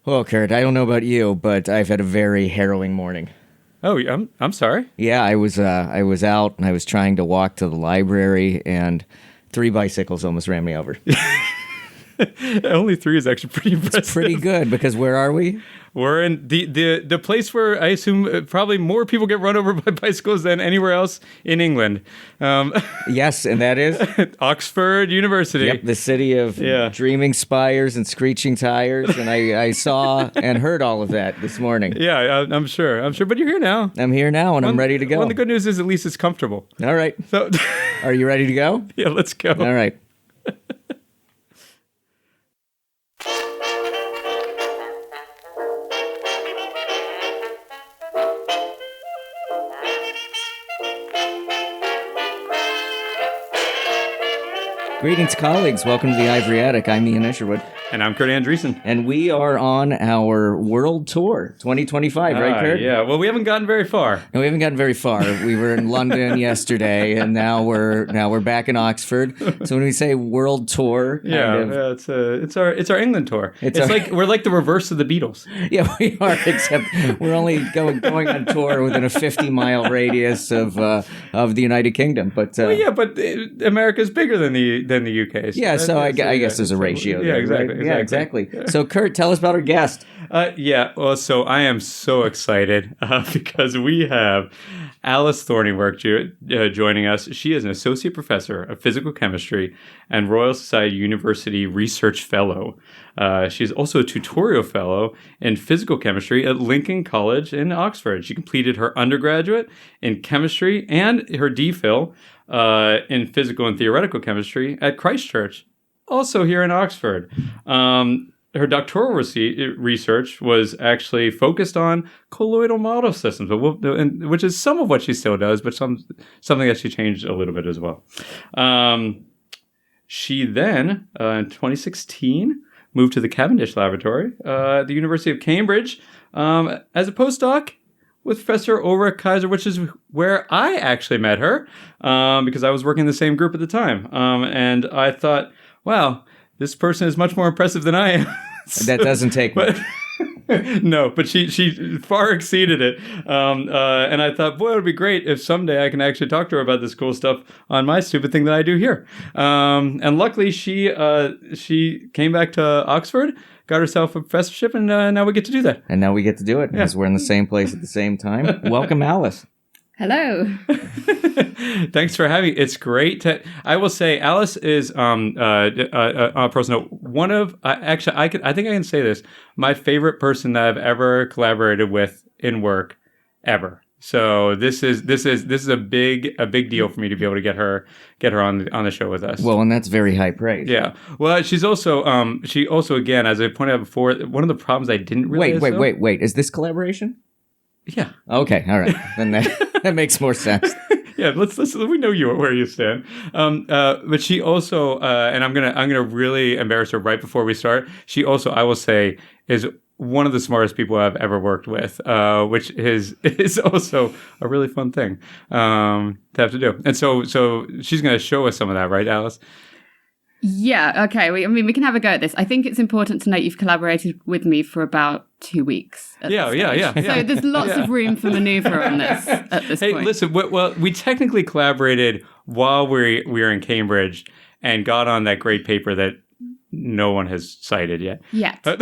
Well, Kurt, I don't know about you, but I've had a very harrowing morning. Oh, I'm sorry. Yeah, I was out and I was trying to walk to the library, and 3 bicycles almost ran me over. Only 3 is actually pretty impressive. It's pretty good because where are we? We're in the place where I assume probably more people get run over by bicycles than anywhere else in England. Yes, and that is? Oxford University. Yep, the city of dreaming spires and screeching tires. And I saw and heard all of that this morning. Yeah, I'm sure. But you're here now. I'm here now, and I'm ready to go. Well, the good news is at least it's comfortable. All right. So, are you ready to go? Yeah, let's go. All right. Greetings, colleagues. Welcome to the Ivory Attic. I'm Ian Isherwood. And I'm Kurt Andreessen. And we are on our world tour, 2025, right, Kurt? Yeah, well, we haven't gotten very far. No, we haven't gotten very far. We were in London yesterday, and now we're back in Oxford. So when we say world tour, it's our England tour. We're like the reverse of the Beatles. Yeah, we are, except we're only going on tour within a 50-mile radius of the United Kingdom. But but America's bigger than the UK. So yeah, so I guess there's a ratio. Yeah, there, exactly. Right? Yeah, exactly. So, Kurt, tell us about our guest. So I am so excited because we have Alice Thorneywork joining us. She is an associate professor of physical chemistry and Royal Society University Research Fellow. She is also a tutorial fellow in physical chemistry at Lincoln College in Oxford. She completed her undergraduate in chemistry and her DPhil in physical and theoretical chemistry at Christ Church, also here in Oxford. Her doctoral research was actually focused on colloidal model systems, which is some of what she still does, but something that she changed a little bit as well. She then, in 2016, moved to the Cavendish Laboratory at the University of Cambridge as a postdoc with Professor Ulrich Kaiser, which is where I actually met her because I was working in the same group at the time. And I thought, wow, this person is much more impressive than I am. That doesn't take much. No, but she far exceeded it. And I thought, boy, it would be great if someday I can actually talk to her about this cool stuff on my stupid thing that I do here. And luckily, she came back to Oxford, got herself a professorship, and now we get to do that. And now we get to do it because we're in the same place at the same time. Welcome, Alice. Hello. Thanks for having me. It's great to. I will say, Alice is on a personal note, one of actually I think I can say this, my favorite person that I've ever collaborated with in work ever. So this is a big deal for me to be able to get her on the show with us. Well, and that's very high praise. Yeah. Well, she's also again, as I pointed out before, one of the problems I didn't realize. Wait. Is this collaboration? Yeah. Okay. All right. Then that makes more sense. Yeah. Let's. We know where you stand. But she also, and I'm gonna really embarrass her right before we start. She also, I will say, is one of the smartest people I've ever worked with, which is also a really fun thing to have to do. And so she's gonna show us some of that, right, Alice? Yeah, okay. We can have a go at this. I think it's important to note you've collaborated with me for about 2 weeks. Yeah. So there's lots of room for maneuver on this at this point. Hey, listen, well, we technically collaborated while we were in Cambridge and got on that great paper that no one has cited yet. Yet. But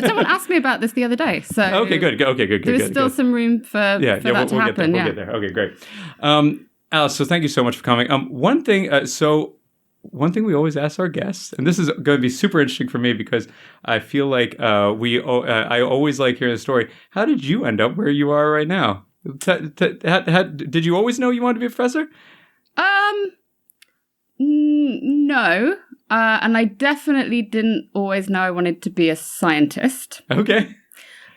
someone asked me about this the other day. So okay, good. There's still some room for that to happen. We'll get there. Okay, great. Alice, so thank you so much for coming. One thing we always ask our guests, and this is going to be super interesting for me because I feel like I always like hearing the story. How did you end up where you are right now? Did you always know you wanted to be a professor? No. And I definitely didn't always know I wanted to be a scientist. Okay.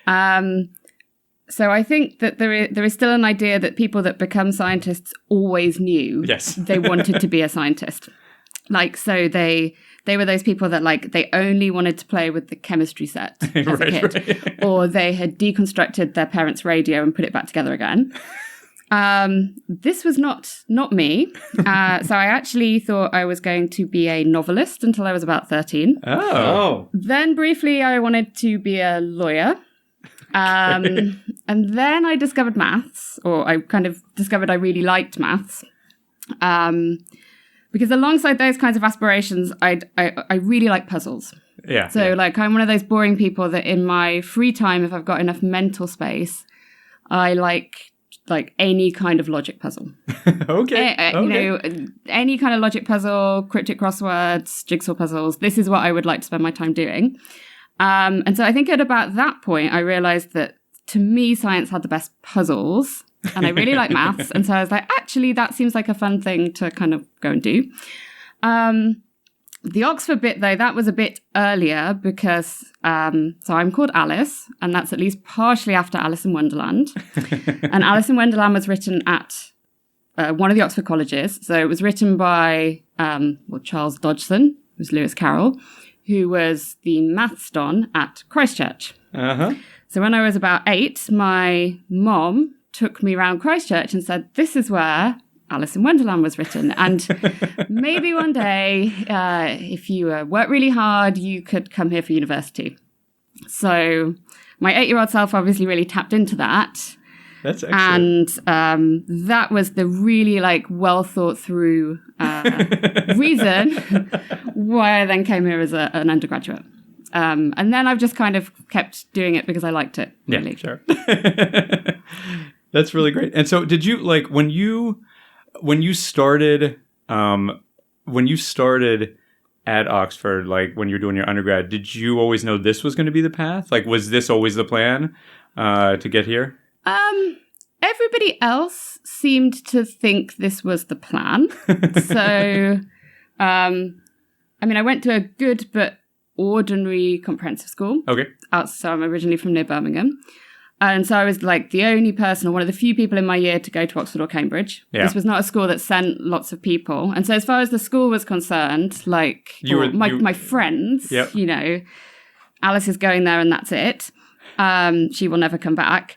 So I think that there is still an idea that people that become scientists always knew they wanted to be a scientist. Like, so they were those people that, like, they only wanted to play with the chemistry set as a kid. Right. Or they had deconstructed their parents' radio and put it back together again. This was not me. So I actually thought I was going to be a novelist until I was about 13. Oh. Then briefly I wanted to be a lawyer. And then I discovered maths, or I kind of discovered I really liked maths. Because alongside those kinds of aspirations, I really like puzzles. Yeah. So like I'm one of those boring people that in my free time, if I've got enough mental space, I like any kind of logic puzzle. Okay. You know, any kind of logic puzzle, cryptic crosswords, jigsaw puzzles. This is what I would like to spend my time doing. And so I think at about that point, I realized that to me, science had the best puzzles and I really like maths. And so I was like, actually, that seems like a fun thing to kind of go and do. The Oxford bit, though, that was a bit earlier because, so I'm called Alice, and that's at least partially after Alice in Wonderland. And Alice in Wonderland was written at one of the Oxford colleges. So it was written by Charles Dodgson, who's Lewis Carroll, who was the maths don at Christchurch. Uh-huh. So when I was about 8, my mom took me around Christchurch and said, this is where Alice in Wonderland was written. And maybe one day, if you work really hard, you could come here for university. So my 8-year-old self obviously really tapped into that. That's excellent. And that was the really well thought through reason why I then came here as an undergraduate. And then I've just kind of kept doing it because I liked it. Really. Yeah, sure. That's really great. And so did you when you started at Oxford, when you were doing your undergrad, did you always know this was going to be the path? Was this always the plan to get here? Everybody else seemed to think this was the plan. So, I went to a good but ordinary comprehensive school. Okay. So I'm originally from near Birmingham. And so I was the only person or one of the few people in my year to go to Oxford or Cambridge. Yeah. This was not a school that sent lots of people. And so as far as the school was concerned, my friends, yep. Alice is going there and that's it. She will never come back.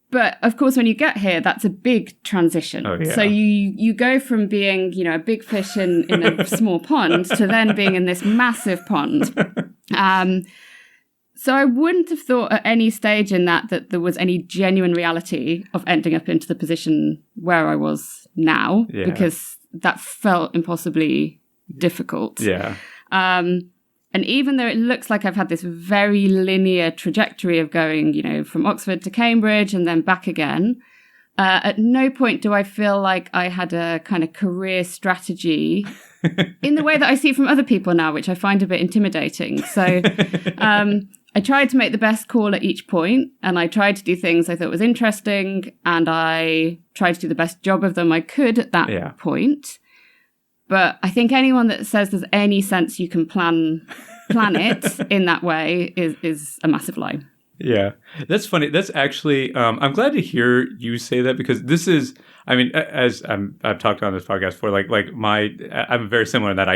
But of course, when you get here, that's a big transition. Oh, yeah. So you go from being, a big fish in a small pond to then being in this massive pond. So I wouldn't have thought at any stage in that there was any genuine reality of ending up into the position where I was now, because that felt impossibly difficult. Yeah. And even though it looks like I've had this very linear trajectory of going, from Oxford to Cambridge and then back again, at no point do I feel like I had a kind of career strategy in the way that I see from other people now, which I find a bit intimidating. So I tried to make the best call at each point, and I tried to do things I thought was interesting, and I tried to do the best job of them I could at that point. But I think anyone that says there's any sense you can plan it in that way is a massive lie. Yeah, that's funny. That's actually, I'm glad to hear you say that, because this is, as I've talked on this podcast before, I'm very similar in that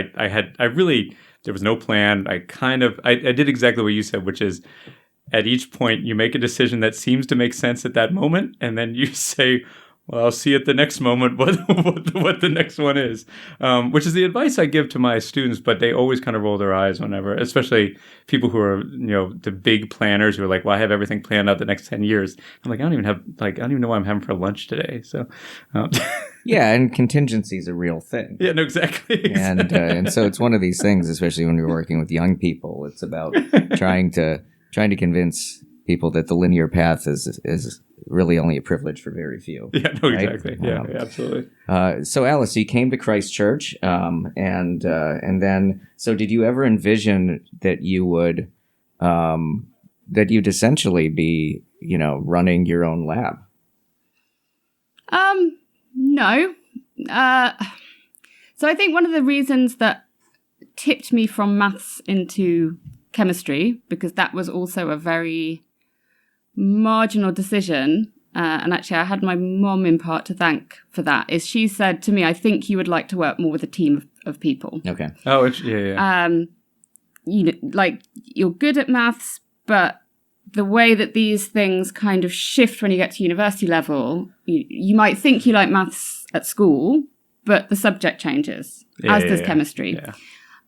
there was no plan. I did exactly what you said, which is at each point you make a decision that seems to make sense at that moment, and then you say, well, I'll see at the next moment what the next one is, which is the advice I give to my students, but they always kind of roll their eyes whenever, especially people who are, the big planners who are like, well, I have everything planned out the next 10 years. I'm like, I don't even know what I'm having for lunch today. So, yeah, and contingency is a real thing. Yeah, no, exactly. And so it's one of these things, especially when you're working with young people. It's about trying to convince people that the linear path is really only a privilege for very few. Yeah, no, exactly. Right? Yeah, absolutely. So Alice, you came to Christchurch, and then, so did you ever envision that you would, that you'd essentially be, running your own lab? No. So I think one of the reasons that tipped me from maths into chemistry, because that was also a very marginal decision, and actually I had my mom in part to thank for that, is she said to me, I think you would like to work more with a team of people. Okay. Oh, yeah. You're good at maths, but the way that these things kind of shift when you get to university level, you might think you like maths at school, but the subject changes, as does chemistry. Yeah.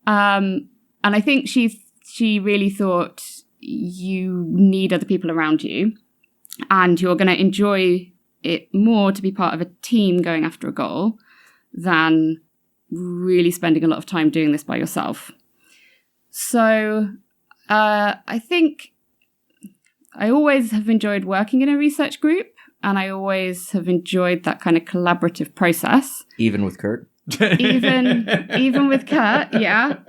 And I think she really thought you need other people around you, and you're going to enjoy it more to be part of a team going after a goal than really spending a lot of time doing this by yourself. So I think I always have enjoyed working in a research group, and I always have enjoyed that kind of collaborative process. Even with Kurt? even with Kurt, yeah.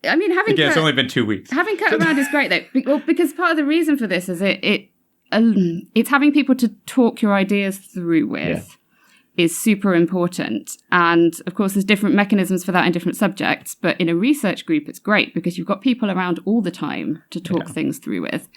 Having Kurt, it's only been 2 weeks. Having Kurt around is great, though, because part of the reason for this is it's having people to talk your ideas through with is super important. And of course, there's different mechanisms for that in different subjects. But in a research group, it's great because you've got people around all the time to talk things through with.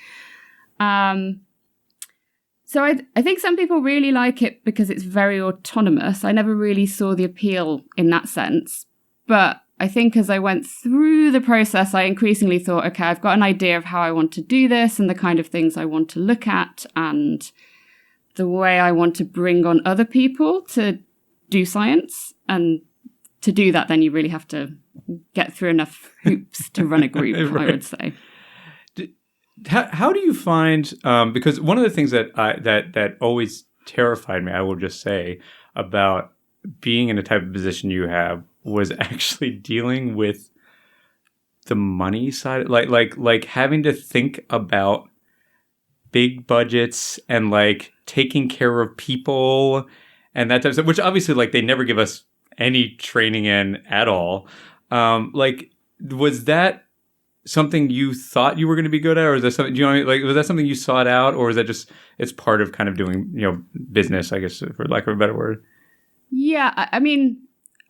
So I think some people really like it because it's very autonomous. I never really saw the appeal in that sense. But I think as I went through the process, I increasingly thought, okay, I've got an idea of how I want to do this and the kind of things I want to look at and the way I want to bring on other people to do science. And to do that, then you really have to get through enough hoops to run a group, right. I would say. How do you find, because one of the things that always terrified me, I will just say, about being in the type of position you have was actually dealing with the money side, like having to think about big budgets and like taking care of people and that type of stuff, which obviously like they never give us any training in at all. Was that something you thought you were going to be good at, or is that something, do you know what I mean? Like, was that something you sought out, or is that just, it's part of kind of doing, business, I guess, for lack of a better word? Yeah. I mean,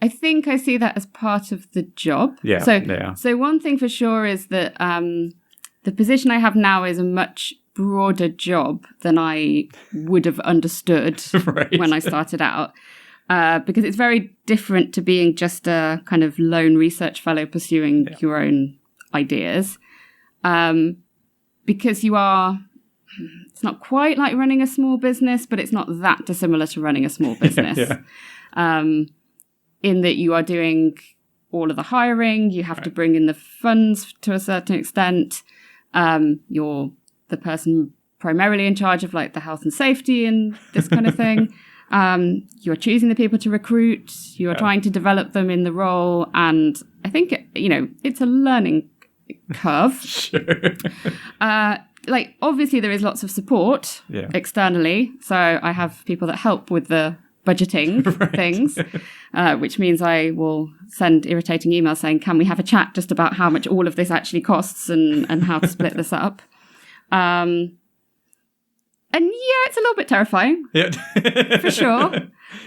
I think I see that as part of the job. Yeah. So one thing for sure is that the position I have now is a much broader job than I would have understood when I started out. Because it's very different to being just a kind of lone research fellow pursuing your own ideas. Because it's not quite like running a small business, but it's not that dissimilar to running a small business. In that you are doing all of the hiring, you have to bring in the funds to a certain extent. You're the person primarily in charge of like the health and safety and this kind of thing. You're choosing the people to recruit. You're trying to develop them in the role. And I think, it's a learning curve. Sure. Obviously there is lots of support externally. So I have people that help with the budgeting things, which means I will send irritating emails saying, can we have a chat just about how much all of this actually costs and how to split this up? And it's a little bit terrifying, for sure.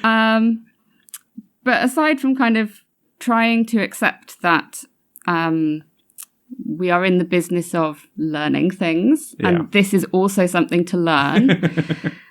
But aside from kind of trying to accept that we are in the business of learning things, and this is also something to learn,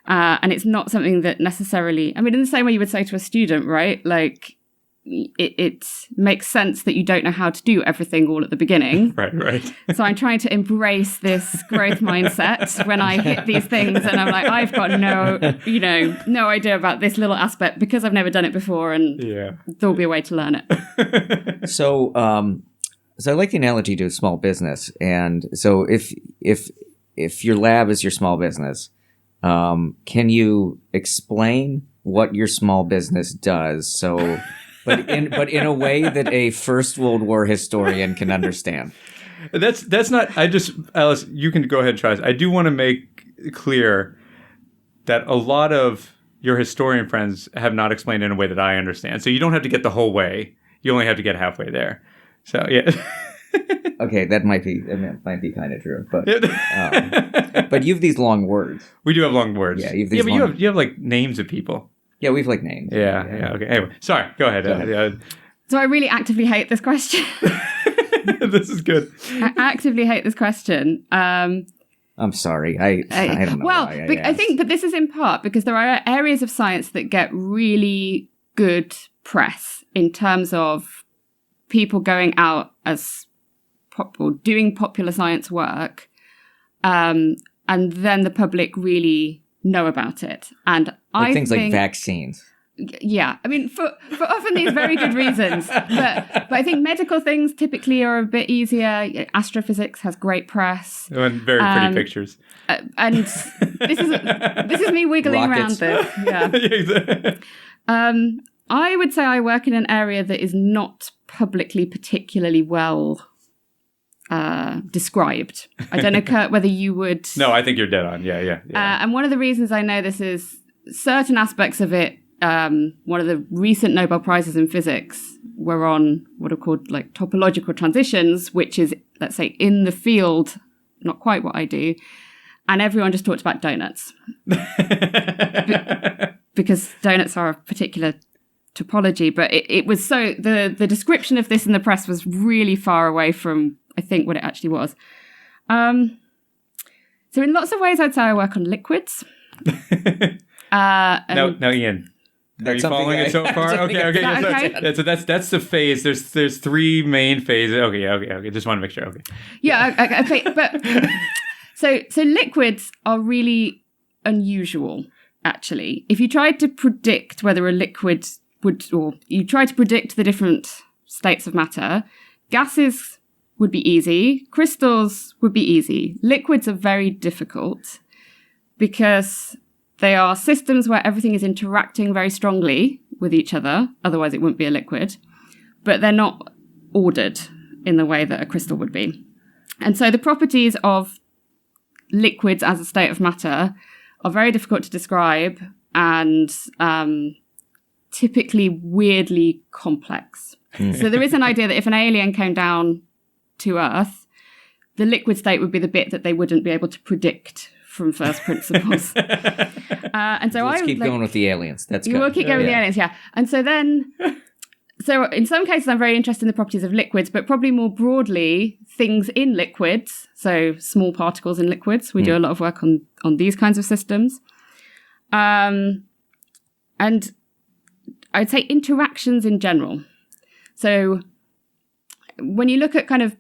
and it's not something that necessarily, in the same way you would say to a student, right? Like, it makes sense that you don't know how to do everything all at the beginning. Right. So I'm trying to embrace this growth mindset when I hit these things and I'm like, I've got no idea about this little aspect because I've never done it before, and there'll be a way to learn it. So I like the analogy to a small business. And so if your lab is your small business, can you explain what your small business does? So But in a way that a First World War historian can understand. That's not. Alice, you can go ahead and try this. I do want to make clear that a lot of your historian friends have not explained in a way that I understand. So you don't have to get the whole way. You only have to get halfway there. So yeah. Okay, that might be kind of true, but you have these long words. We do have long words. Yeah, you have like names of people. Yeah, we've like names. Yeah. Okay. Anyway, sorry. Go ahead. So I really actively hate this question. This is good. I actively hate this question. I'm sorry. I don't know. Well, I think, but this is in part because there are areas of science that get really good press in terms of people going out as doing popular science work and then the public really know about it. And I things think, like vaccines. Yeah, I mean, for often these very good reasons. But I think medical things typically are a bit easier. Astrophysics has great press. And very pretty pictures. And this is me wiggling Rockets. around this. Yeah. I would say I work in an area that is not publicly particularly well described. I don't know, Kurt, whether you would... No, I think you're dead on. Yeah. And one of the reasons I know this is certain aspects of it, one of the recent Nobel Prizes in physics were on what are called like topological transitions, which is, let's say, in the field, not quite what I do. And everyone just talked about donuts. Because donuts are a particular topology. But it was so, the description of this in the press was really far away from, I think, what it actually was. So in lots of ways, I'd say I work on liquids. Now, Ian. Are you following it so far? Okay. Okay. So that's the phase. There's three main phases. Okay. Just want to make sure. Okay. Yeah. Okay. But so liquids are really unusual. Actually, if you tried to predict whether a liquid would, or you tried to predict the different states of matter, gases would be easy. Crystals would be easy. Liquids are very difficult because they are systems where everything is interacting very strongly with each other. Otherwise, it wouldn't be a liquid. But they're not ordered in the way that a crystal would be. And so the properties of liquids as a state of matter are very difficult to describe and typically weirdly complex. So there is an idea that if an alien came down to Earth, the liquid state would be the bit that they wouldn't be able to predict from first principles. And so Let's keep going with the aliens. That's good. We'll keep going with the aliens, yeah. And so then, so in some cases, I'm very interested in the properties of liquids, but probably more broadly, things in liquids. So small particles in liquids. We do a lot of work on these kinds of systems. And I'd say interactions in general. So when you look at kind of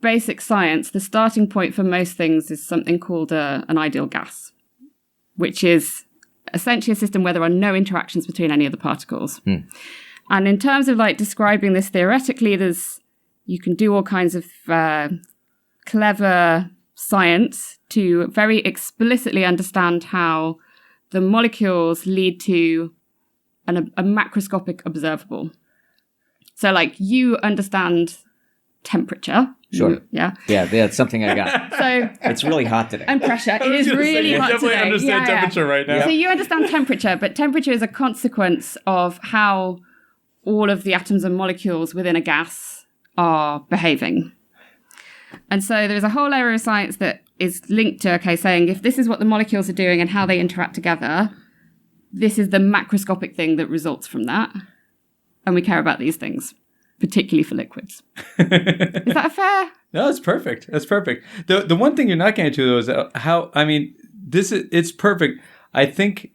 basic science, the starting point for most things is something called an ideal gas, which is essentially a system where there are no interactions between any of the particles. And in terms of like describing this theoretically, you can do all kinds of clever science to very explicitly understand how the molecules lead to a macroscopic observable. So like you understand temperature. Sure. Yeah, that's something I got. So it's really hot today. And pressure. It is really hot today. You definitely understand temperature right now. So you understand temperature, but temperature is a consequence of how all of the atoms and molecules within a gas are behaving. And so there's a whole area of science that is linked to, saying if this is what the molecules are doing and how they interact together, this is the macroscopic thing that results from that. And we care about these things, particularly for liquids. Is that fair? No, it's perfect. That's perfect. The one thing you're not getting to, though, is how, I mean, it's perfect. I think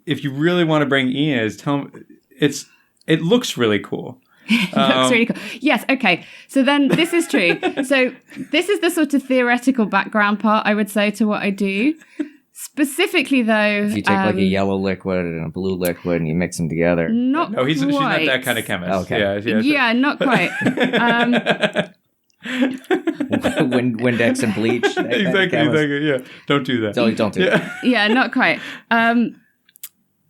if you really want to bring Ian is tell him it looks really cool. It looks really cool. Yes, okay. So then this is true. So this is the sort of theoretical background part, I would say, to what I do. Specifically, though... If you take like a yellow liquid and a blue liquid and you mix them together. She's not that kind of chemist. Okay. Yeah, not quite. Windex and bleach. Exactly. Yeah, don't do that. Don't do that. Yeah, not quite.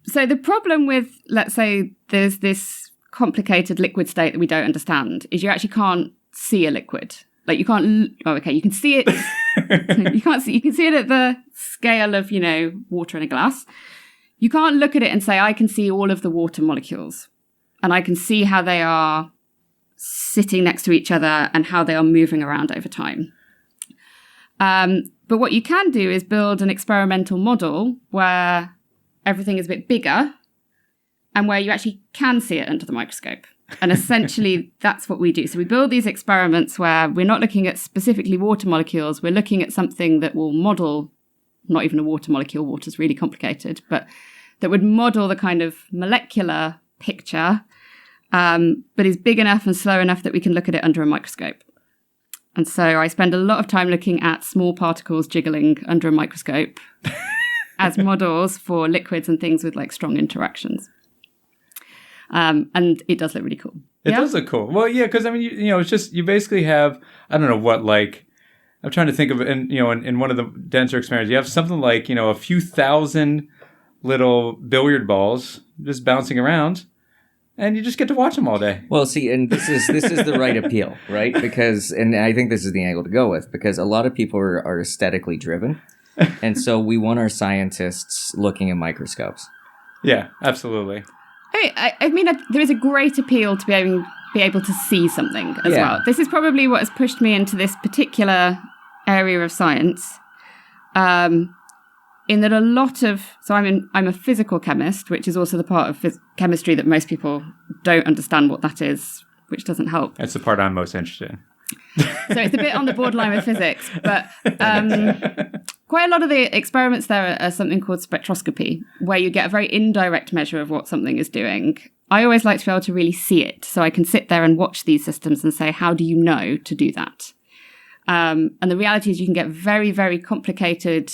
So the problem with, let's say, there's this complicated liquid state that we don't understand is you actually can't see a liquid. Like you can't. You can see it. You can't see. You can see it at the scale of water in a glass. You can't look at it and say I can see all of the water molecules, and I can see how they are sitting next to each other and how they are moving around over time. But what you can do is build an experimental model where everything is a bit bigger and where you actually can see it under the microscope. And essentially, that's what we do. So we build these experiments where we're not looking at specifically water molecules. We're looking at something that will model, not even a water molecule, water's really complicated, but that would model the kind of molecular picture, but is big enough and slow enough that we can look at it under a microscope. And so I spend a lot of time looking at small particles jiggling under a microscope as models for liquids and things with like strong interactions. And it does look really cool. It does look cool. Well, yeah, because I mean, you know, it's just, you basically have, I don't know what, like, I'm trying to think of it, and you know, in one of the denser experiments, you have something like, you know, a few thousand little billiard balls just bouncing around, and you just get to watch them all day. Well, see, and this is the right appeal, right? Because, and I think this is the angle to go with, because a lot of people are aesthetically driven, and so we want our scientists looking at microscopes. Yeah, absolutely. I mean, there is a great appeal to be able to see something as well. This is probably what has pushed me into this particular area of science. In that a lot of, so I'm a physical chemist, which is also the part of chemistry that most people don't understand what that is, which doesn't help. That's the part I'm most interested in. So it's a bit on the borderline with physics, but quite a lot of the experiments there are something called spectroscopy, where you get a very indirect measure of what something is doing. I always like to be able to really see it, so I can sit there and watch these systems and say, how do you know to do that? And the reality is you can get very, very complicated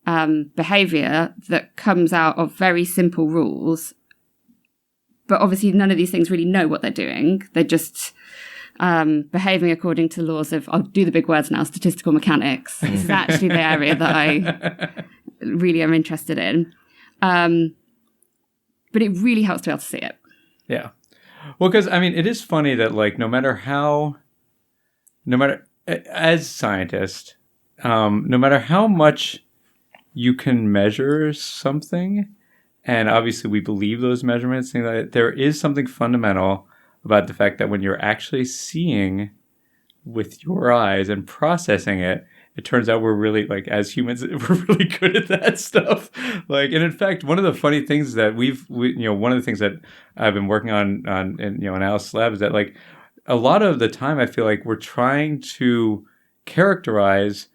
behavior that comes out of very simple rules. But obviously none of these things really know what they're doing. They're just behaving according to the laws of, I'll do the big words now, statistical mechanics. This is actually the area that I really am interested in. But it really helps to be able to see it. Yeah. Well, because, I mean, it is funny that, like, no matter, as scientists, no matter how much you can measure something, and obviously we believe those measurements, things like that, there is something fundamental about the fact that when you're actually seeing with your eyes and processing it, it turns out we're really, like, as humans, we're really good at that stuff. Like, and in fact, one of the funny things that one of the things that I've been working on in Alice's lab is that, like, a lot of the time I feel like we're trying to characterize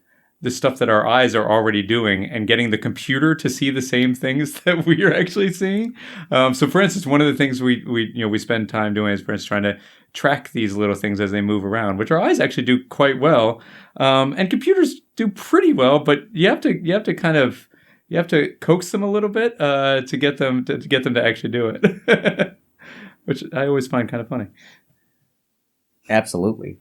the stuff that our eyes are already doing and getting the computer to see the same things that we are actually seeing. So for instance, one of the things we spend time doing is, for instance, trying to track these little things as they move around, which our eyes actually do quite well. And computers do pretty well, but you have to coax them a little bit to get them to actually do it, which I always find kind of funny. Absolutely.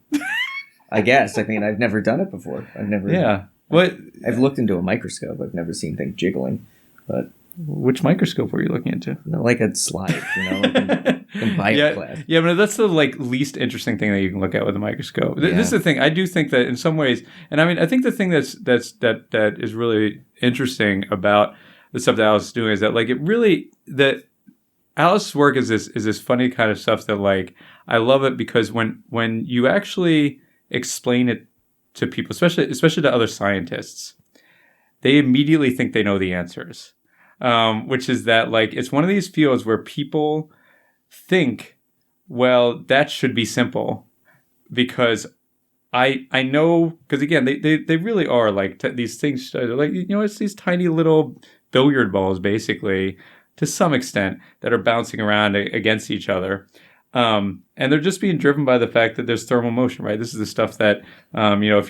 I guess. I mean, I've never done it before. Yeah. What? I've looked into a microscope. I've never seen things jiggling. But which microscope were you looking into? Like a slide, like in bio class. Yeah, but that's the least interesting thing that you can look at with a microscope. This is the thing. I do think that in some ways, and I mean, I think the thing that is really interesting about the stuff that Alice is doing is that, like, that Alice's work is this funny kind of stuff that, like, I love it because when you actually explain it to people, especially to other scientists, they immediately think they know the answers, which is that, like, it's one of these fields where people think, well, that should be simple because I know, because again, they really are like these things, like, it's these tiny little billiard balls basically to some extent that are bouncing around against each other. And they're just being driven by the fact that there's thermal motion, right? This is the stuff that, when were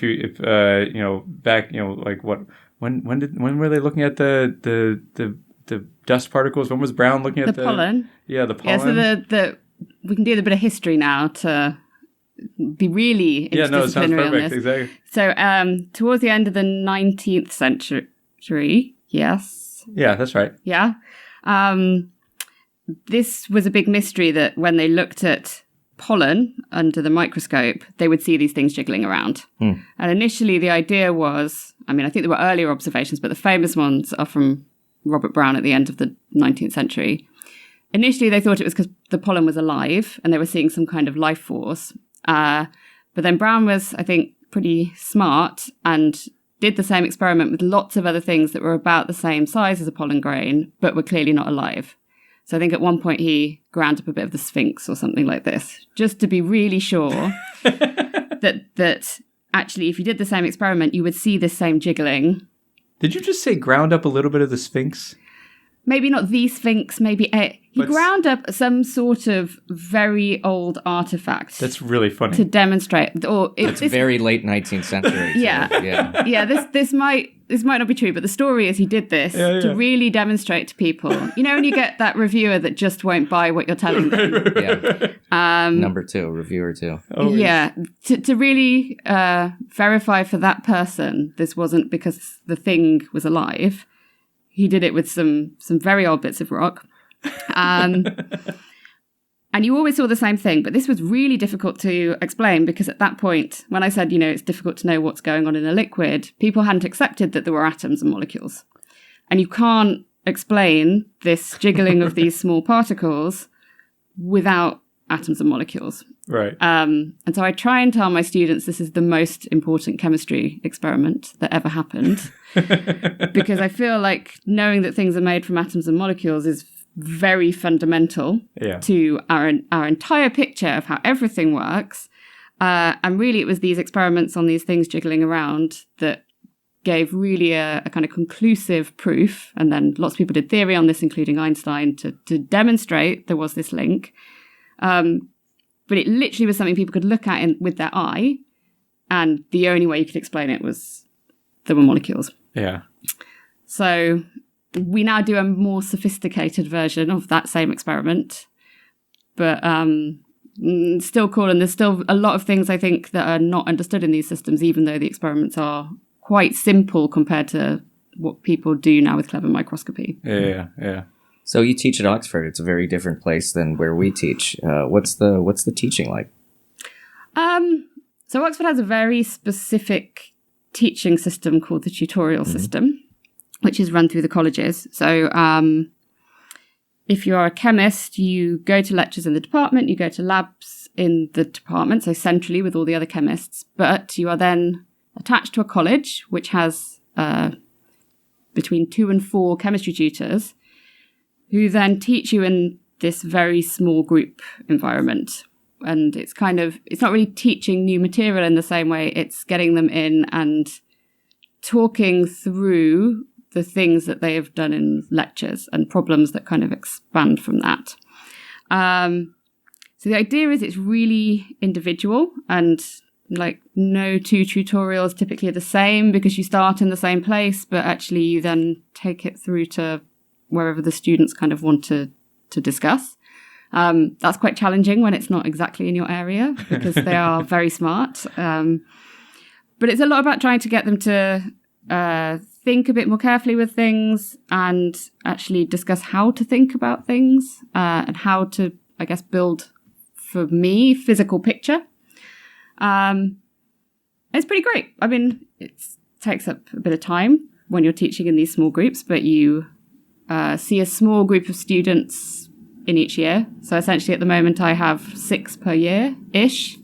they looking at the dust particles? When was Brown looking at the pollen? Yeah, the pollen. Yeah, so we can do a bit of history now to be really interdisciplinary. Yeah, no, it sounds perfect. On this. Exactly. So, towards the end of the 19th century, yes. Yeah, that's right. Yeah. This was a big mystery that when they looked at pollen under the microscope, they would see these things jiggling around. And initially the idea was, I mean, I think there were earlier observations, but the famous ones are from Robert Brown at the end of the 19th century. Initially they thought it was because the pollen was alive and they were seeing some kind of life force. But then Brown was, I think, pretty smart and did the same experiment with lots of other things that were about the same size as a pollen grain, but were clearly not alive. So I think at one point he ground up a bit of the Sphinx or something like this, just to be really sure that actually if you did the same experiment, you would see this same jiggling. Did you just say ground up a little bit of the Sphinx? Maybe not the Sphinx, maybe He ground up some sort of very old artifact. That's really funny. To demonstrate. It's very late 19th century. Yeah. This might not be true, but the story is he did this to really demonstrate to people. You know when you get that reviewer that just won't buy what you're telling them? Number 2, reviewer 2. Always. Yeah. To really verify for that person this wasn't because the thing was alive. He did it with some very old bits of rock. And you always saw the same thing, but this was really difficult to explain because at that point, when I said, it's difficult to know what's going on in a liquid, people hadn't accepted that there were atoms and molecules. And you can't explain this jiggling of these small particles without atoms and molecules. Right. And so I try and tell my students this is the most important chemistry experiment that ever happened because I feel like knowing that things are made from atoms and molecules is very fundamental to our entire picture of how everything works. And really it was these experiments on these things jiggling around that gave really a kind of conclusive proof. And then lots of people did theory on this, including Einstein, to demonstrate there was this link. But it literally was something people could look at with their eye. And the only way you could explain it was there were molecules. Yeah. So we now do a more sophisticated version of that same experiment, but still cool. And there's still a lot of things I think that are not understood in these systems, even though the experiments are quite simple compared to what people do now with clever microscopy. Yeah. So you teach at Oxford. It's a very different place than where we teach. What's the teaching like? So Oxford has a very specific teaching system called the tutorial system, which is run through the colleges. So if you're a chemist, you go to lectures in the department, you go to labs in the department, so centrally with all the other chemists, but you are then attached to a college, which has between 2 and 4 chemistry tutors, who then teach you in this very small group environment. And it's not really teaching new material in the same way, it's getting them in and talking through the things that they have done in lectures and problems that kind of expand from that. So the idea is it's really individual and like no 2 tutorials typically are the same because you start in the same place, but actually you then take it through to wherever the students kind of want to discuss. That's quite challenging when it's not exactly in your area because they are very smart. But it's a lot about trying to get them to think a bit more carefully with things and actually discuss how to think about things and how to, I guess, build, for me, physical picture. It's pretty great. I mean, it takes up a bit of time when you're teaching in these small groups, but you see a small group of students in each year. So essentially at the moment I have 6 per year-ish,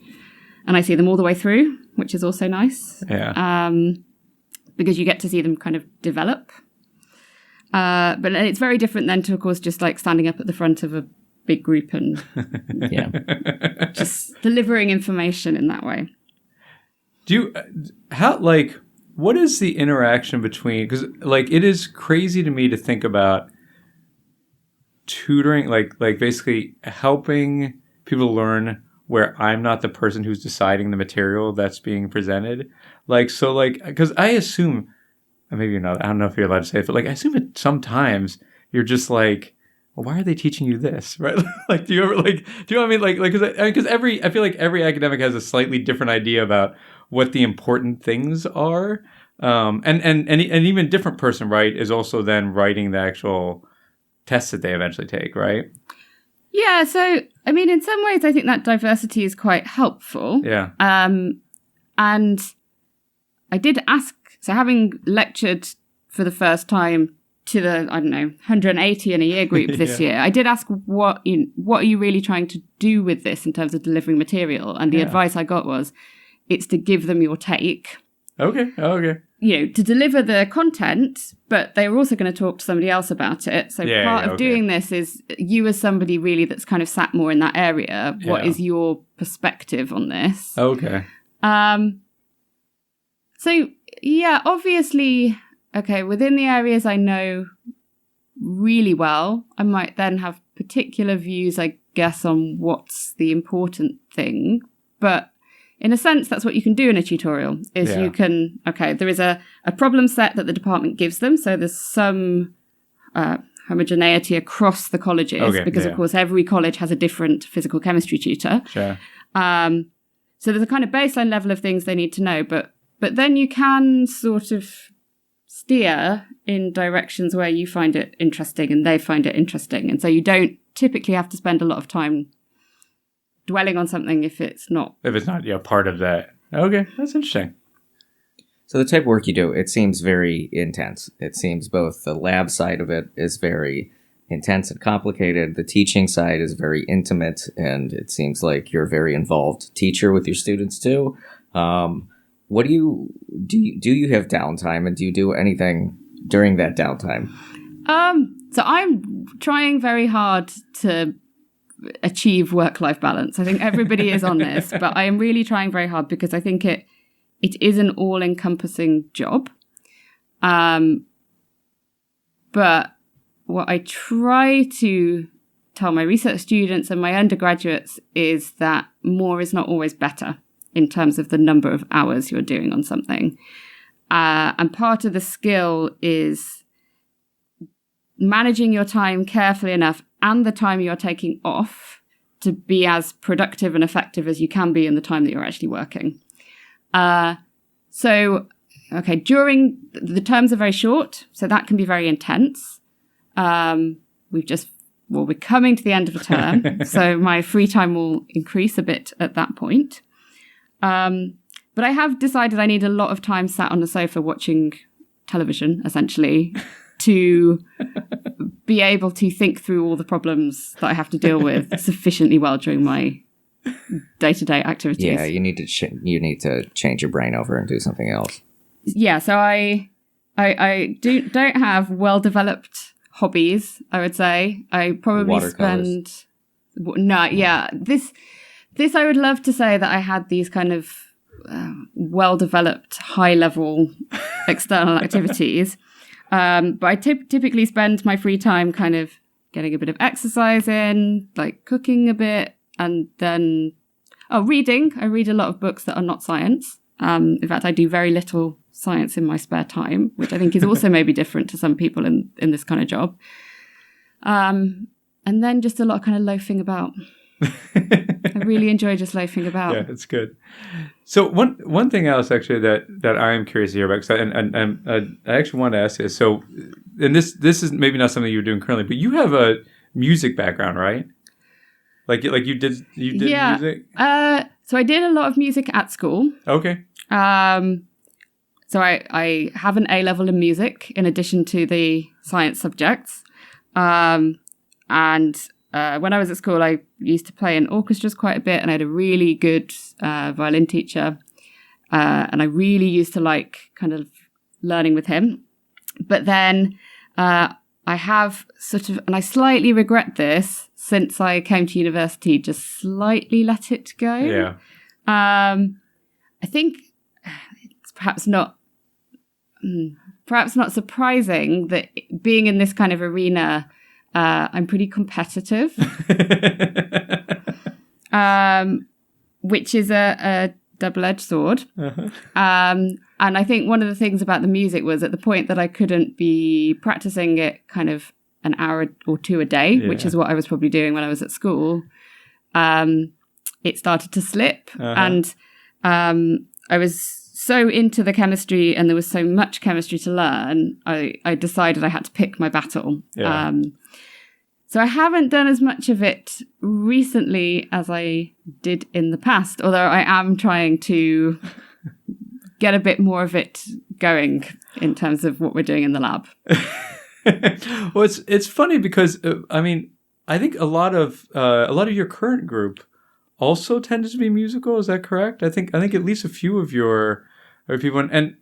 and I see them all the way through, which is also nice. Yeah. Because you get to see them kind of develop. But it's very different then to, of course, just like standing up at the front of a big group and just delivering information in that way. What is the interaction between, because like it is crazy to me to think about tutoring, like basically helping people learn where I'm not the person who's deciding the material that's being presented. Because I assume, maybe you're not, I don't know if you're allowed to say it, but like I assume that sometimes you're just like, well, why are they teaching you this, right? Like, do you know what I mean? Because I feel like every academic has a slightly different idea about what the important things are. And even different person, right, is also then writing the actual tests that they eventually take, right? Yeah, so, I mean, in some ways, I think that diversity is quite helpful. Yeah. And I did ask, so having lectured for the first time to the, 180 in a year group this year, I did ask what are you really trying to do with this in terms of delivering material? And the advice I got was, it's to give them your take. Okay. To deliver the content, but they were also going to talk to somebody else about it. So part of doing this is you as somebody really that's kind of sat more in that area. What is your perspective on this? Okay. So, yeah, obviously, okay, within the areas I know really well. I might then have particular views, I guess, on what's the important thing. But in a sense, that's what you can do in a tutorial, is you can, there is a problem set that the department gives them. So there's some homogeneity across the colleges because, of course, every college has a different physical chemistry tutor. Sure. So there's a kind of baseline level of things they need to know. But then you can sort of steer in directions where you find it interesting and they find it interesting. And so you don't typically have to spend a lot of time dwelling on something if it's not part of that. Okay, that's interesting. So the type of work you do, it seems very intense. It seems both the lab side of it is very intense and complicated. The teaching side is very intimate, and it seems like you're a very involved teacher with your students too. What do you have downtime, and do you do anything during that downtime? So I'm trying very hard to achieve work-life balance. I think everybody is on this, but I am really trying very hard because I think it is an all-encompassing job. But what I try to tell my research students and my undergraduates is that more is not always better in terms of the number of hours you're doing on something. And part of the skill is managing your time carefully enough and the time you're taking off to be as productive and effective as you can be in the time that you're actually working. During the terms are very short, so that can be very intense. We're coming to the end of the term, so my free time will increase a bit at that point. But I have decided I need a lot of time sat on the sofa watching television, essentially, to be able to think through all the problems that I have to deal with sufficiently well during my day-to-day activities. Yeah, you need to change your brain over and do something else. Yeah, so I don't have well-developed hobbies, I would say. I probably spend... No, yeah. This I would love to say that I had these kind of well-developed, high-level external activities. But I typically spend my free time kind of getting a bit of exercise in, like cooking a bit, and then reading. I read a lot of books that are not science. In fact, I do very little science in my spare time, which I think is also maybe different to some people in this kind of job. And then just a lot of kind of loafing about. I really enjoy just loafing about. Yeah, it's good. So one thing else actually that I am curious to hear about, and I actually wanted to ask you. So, and this is maybe not something you're doing currently, but you have a music background, right? Like you did music. So I did a lot of music at school. Okay. So I have an A-level in music in addition to the science subjects, and when I was at school, I used to play in orchestras quite a bit, and I had a really good violin teacher, and I really used to like kind of learning with him. But then I have sort of, and I slightly regret this, since I came to university, just slightly let it go. Yeah. I think it's perhaps not surprising that being in this kind of arena, I'm pretty competitive, which is a double-edged sword. Uh-huh. And I think one of the things about the music was at the point that I couldn't be practicing it kind of an hour or two a day, which is what I was probably doing when I was at school. It started to slip. Uh-huh. And I was so into the chemistry and there was so much chemistry to learn, I decided I had to pick my battle. Yeah. So I haven't done as much of it recently as I did in the past, although I am trying to get a bit more of it going in terms of what we're doing in the lab. Well, it's funny because I think a lot of your current group also tended to be musical. Is that correct? I think at least a few of your people and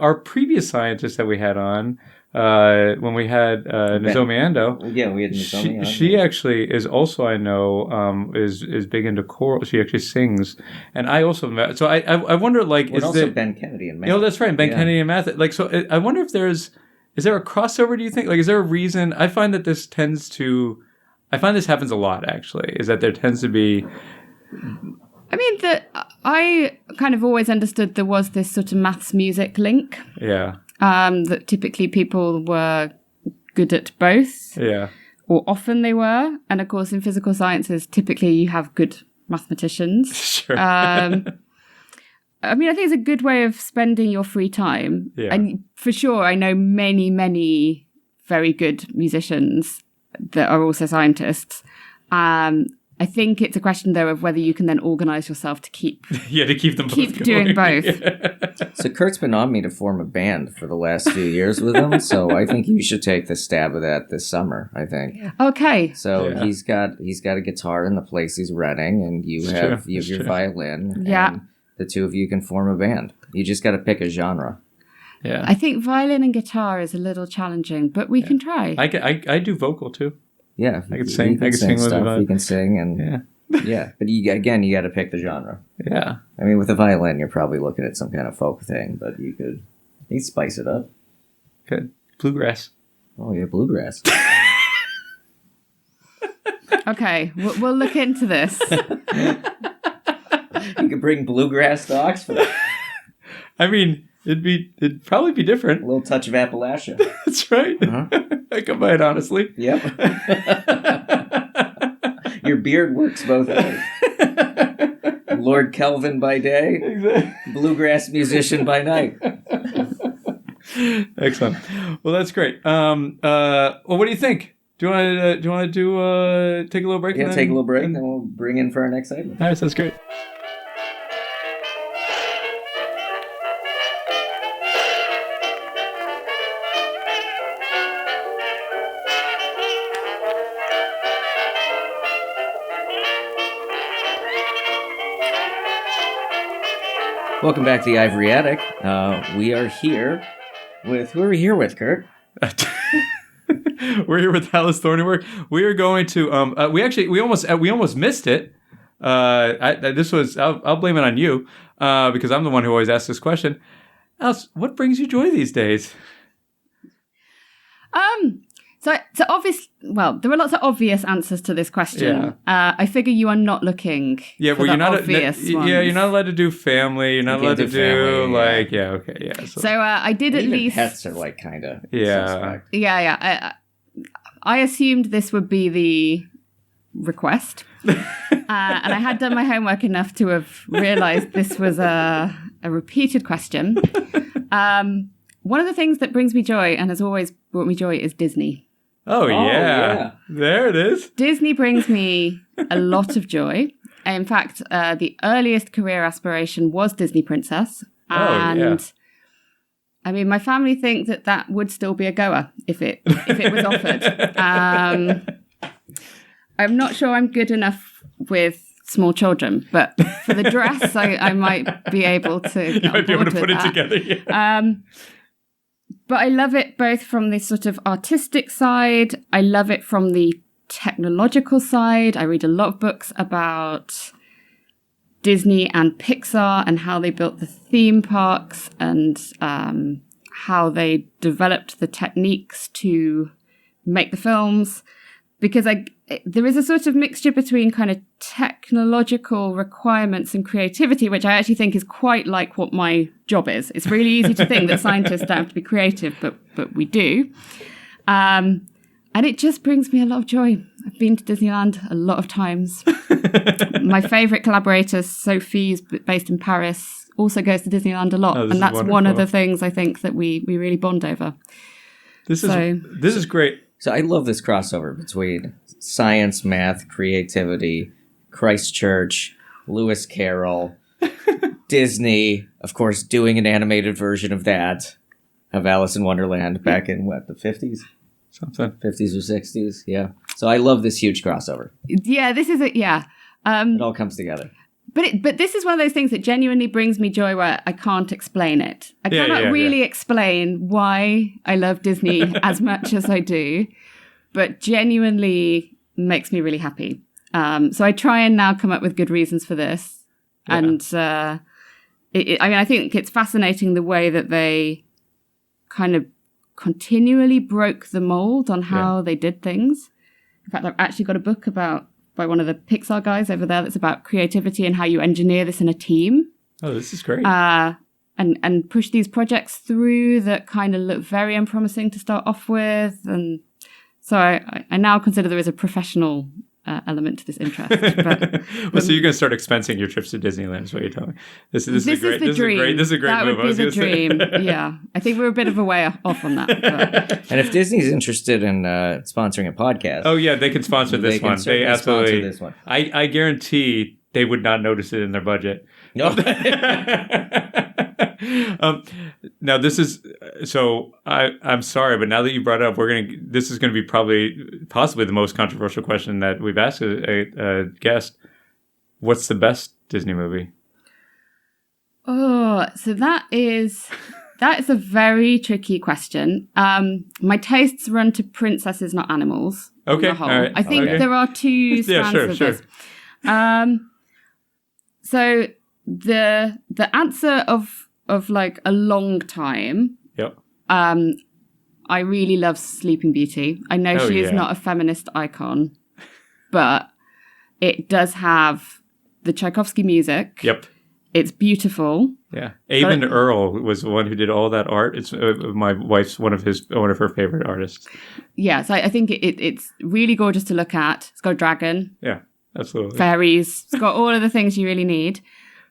our previous scientist that we had on. When we had Nozomi Ando, we had Nozomi on. She actually is also, I know, is big into choral. She actually sings, and I also met. So I wonder, like, is also Ben Kennedy in math? That's right, Ben Kennedy in math. Like, so I wonder if there's Is there a crossover, do you think? Like, is there a reason? I find this happens a lot, actually, is that there tends to be... I mean, I kind of always understood there was this sort of maths music link. Yeah. That typically people were good at both. Yeah. Or often they were. And of course, in physical sciences, typically you have good mathematicians. Sure. I mean, I think it's a good way of spending your free time. Yeah. And for sure, I know many, many very good musicians that are also scientists. I think it's a question, though, of whether you can then organize yourself to keep them keep doing both. So Kurt's been on me to form a band for the last few years with him, so I think you should take the stab of that this summer, I think. Okay. So he's got a guitar in the place he's renting, and you have your violin. Yeah. And the two of you can form a band. You just got to pick a genre. Yeah. I think violin and guitar is a little challenging, but we can try. I do vocal too. Yeah, I can sing. I can sing stuff. You can sing, and but you got to pick the genre. Yeah, I mean, with a violin, you're probably looking at some kind of folk thing, but you could spice it up. Good bluegrass. Oh yeah, bluegrass. Okay, we'll look into this. You could bring bluegrass to Oxford. I mean, it'd probably be different. A little touch of Appalachia. That's right. I can buy it, honestly. Yep. Your beard works both ways. Lord Kelvin by day, exactly. Bluegrass musician by night. Excellent. Well, that's great. Well, what do you think? Do you want to take a little break? Yeah, take a little break, and then we'll bring in for our next segment. All right, sounds great. Welcome back to the Ivory Attic. We are here with... Who are we here with, Kurt? We're here with Alice Thorneywork. We are going to... we almost missed it. I'll blame it on you because I'm the one who always asks this question. Alice, what brings you joy these days? So obvious. Well, there are lots of obvious answers to this question. Yeah. I figure you are not looking. Yeah, for well, you're not allowed to do family. You're not allowed to do family, So I did at least. Pets are like kind of. Yeah. Yeah. I assumed this would be the request, and I had done my homework enough to have realised this was a repeated question. One of the things that brings me joy and has always brought me joy is Disney. Oh, yeah. There it is. Disney brings me a lot of joy. In fact, the earliest career aspiration was Disney princess. And I mean, my family think that would still be a goer if it was offered. I'm not sure I'm good enough with small children, but for the dress, I might be able to. You might be able to put it together. Yeah. But I love it both from the sort of artistic side. I love it from the technological side. I read a lot of books about Disney and Pixar and how they built the theme parks and how they developed the techniques to make the films. Because there is a sort of mixture between kind of technological requirements and creativity, which I actually think is quite like what my job is. It's really easy to think that scientists don't have to be creative, but we do. And it just brings me a lot of joy. I've been to Disneyland a lot of times. My favourite collaborator, Sophie's based in Paris, also goes to Disneyland a lot. And that's one of the things I think that we really bond over. This is great. So I love this crossover between science, math, creativity, Christchurch, Lewis Carroll, Disney, of course, doing an animated version of Alice in Wonderland back in, the 50s? Something. 50s or 60s, yeah. So I love this huge crossover. Yeah, this is it, yeah. It all comes together. But this is one of those things that genuinely brings me joy where I can't explain it. I cannot really explain why I love Disney as much as I do, but genuinely makes me really happy. So I try and now come up with good reasons for this. Yeah. And I think it's fascinating the way that they kind of continually broke the mold on how they did things. In fact, I've actually got a book by one of the Pixar guys over there that's about creativity and how you engineer this in a team. Oh, this is great. And push these projects through that kind of look very unpromising to start off with. And so I now consider there is a professional element to this interest. But, so you're going to start expensing your trips to Disneyland is what you're telling me. This is a great dream. This is a great that move. That would be the dream. Yeah. I think we're a bit of a way off on that. But. And if Disney's interested in sponsoring a podcast. Oh, yeah, they can sponsor this one. They absolutely sponsor this one. I guarantee they would not notice it in their budget. No. Now this is so. I'm sorry, but now that you brought it up, this is going to be possibly the most controversial question that we've asked a guest. What's the best Disney movie? Oh, so that is a very tricky question. My tastes run to princesses, not animals. Okay, on the whole. all right. I think there are two strands of this. So the answer of like a long time. Yep. I really love Sleeping Beauty. I know she is not a feminist icon, but it does have the Tchaikovsky music. Yep. It's beautiful. Yeah. Avon Earl was the one who did all that art. It's my wife's one of her favorite artists. Yeah, so I think it's really gorgeous to look at. It's got a dragon. Yeah, absolutely. Fairies. It's got all of the things you really need.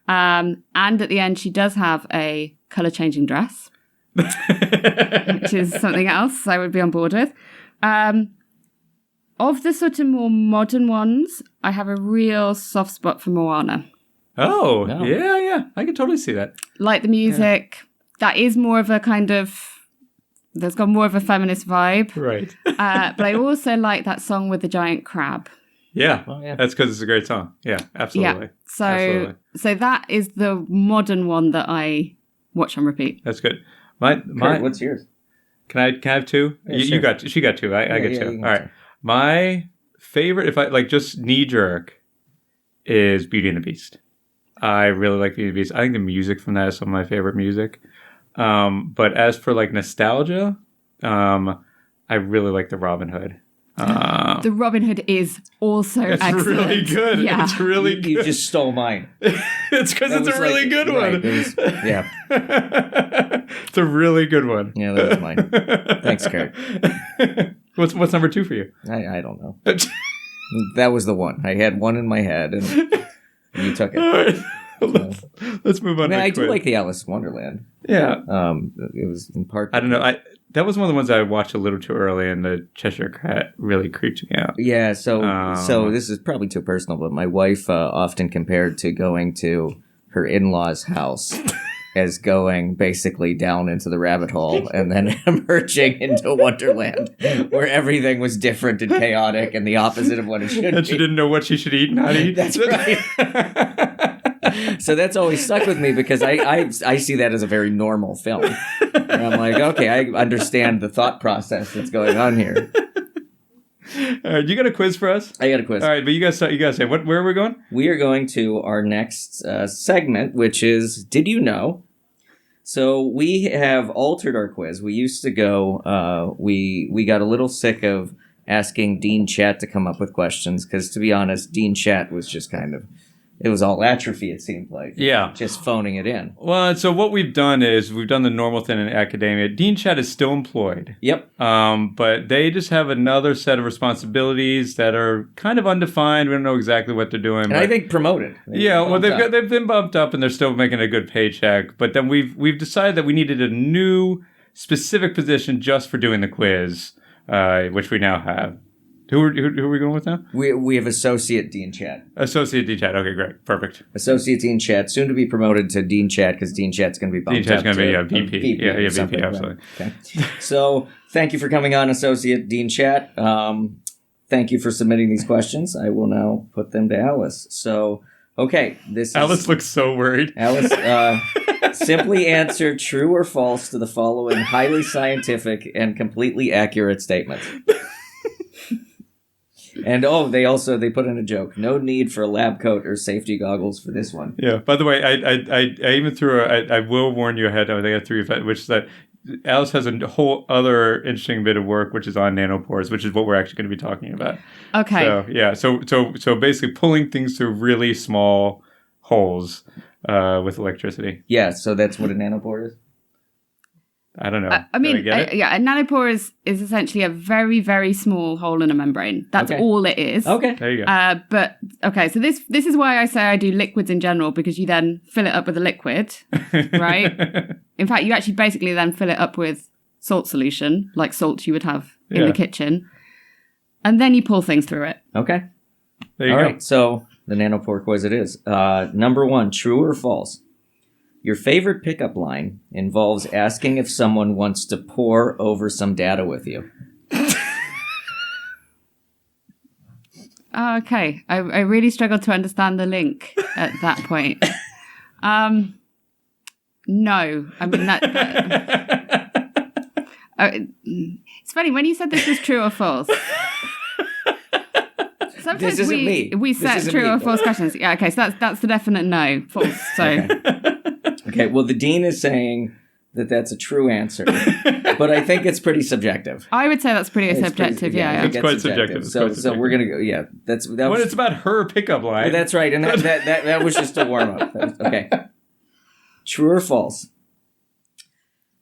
And at the end, she does have a color-changing dress, which is something else I would be on board with. Of the sort of more modern ones, I have a real soft spot for Moana. Oh, yeah. I can totally see that. Like the music. Yeah. That is more of a kind of... That's got more of a feminist vibe. Right. But I also like that song with the giant crab. Yeah, that's because it's a great song. Yeah, absolutely. Yeah, so that is the modern one that I watch and repeat. That's good. Kurt, what's yours? Can I have two? Yeah, she got two. I get two. All right. My favorite, if I like just knee jerk, is Beauty and the Beast. I really like Beauty and the Beast. I think the music from that is some of my favorite music. But as for like nostalgia, I really like the Robin Hood. The Robin Hood is also excellent. It's really good. Yeah. It's really good. You just stole mine. It's because it's a really good one. Yeah. It's a really good one. Yeah, that was mine. Thanks, Kurt. What's number two for you? I don't know. That was the one. I had one in my head, and you took it. All right. Let's move on. I do like the Alice in Wonderland. Yeah. It was in part. I don't know. That was one of the ones I watched a little too early, and the Cheshire Cat really creeped me out. Yeah. So this is probably too personal, but my wife often compared to going to her in-laws' house as going basically down into the rabbit hole and then emerging into Wonderland, where everything was different and chaotic and the opposite of what it should be. And she didn't know what she should eat and not eat. That's right. So that's always stuck with me because I see that as a very normal film. And I'm like, okay, I understand the thought process that's going on here. All right, you got a quiz for us? I got a quiz. All right, but you guys say where are we going? We are going to our next segment, which is Did You Know? So we have altered our quiz. We used to go, we got a little sick of asking Dean Chat to come up with questions because, to be honest, Dean Chat was just kind of... It was all atrophy, it seemed like. Yeah. Just phoning it in. Well, so what we've done is we've done the normal thing in academia. Dean Chat is still employed. Yep. But they just have another set of responsibilities that are kind of undefined. We don't know exactly what they're doing. And I think promoted. They've been bumped up and they're still making a good paycheck. But then we've decided that we needed a new specific position just for doing the quiz, which we now have. Who are we going with now? We have Associate Dean Chat. Associate Dean Chat. Okay, great. Perfect. Associate Dean Chat, soon to be promoted to Dean Chat because Dean Chat's going to be bumped up. Dean Chat's going to be VP. VP. Yeah, VP, absolutely. Okay. So thank you for coming on, Associate Dean Chat. Thank you for submitting these questions. I will now put them to Alice. So, okay. Alice looks so worried. Alice, simply answer true or false to the following highly scientific and completely accurate statements. And they put in a joke. No need for a lab coat or safety goggles for this one. Yeah. By the way, I even threw I will warn you ahead. I think I threw which is that Alice has a whole other interesting bit of work, which is on nanopores, which is what we're actually going to be talking about. Okay. So yeah, so basically pulling things through really small holes with electricity. Yeah, so that's what a nanopore is. I don't know. I mean, a nanopore is essentially a very, very small hole in a membrane. That's all it is. Okay. There you go. But, okay, so this is why I say I do liquids in general, because you then fill it up with a liquid, right? In fact, you actually basically then fill it up with salt solution, like salt you would have in the kitchen. And then you pull things through it. Okay. There you go. All right, so the nanopore quiz it is. Number 1, true or false? Your favorite pickup line involves asking if someone wants to pore over some data with you. Okay. I really struggled to understand the link at that point. No. I mean, it's funny, when you said this was true or false... Sometimes this isn't me. We set true or false questions. Yeah, okay, so that's the definite no. False, so... Okay, well, the dean is saying that that's a true answer, but I think it's pretty subjective. I would say that's pretty subjective, yeah. It's quite subjective. So we're going to go, yeah. It's about her pickup line. Well, that's right, and that was just a warm-up. Okay. True or false?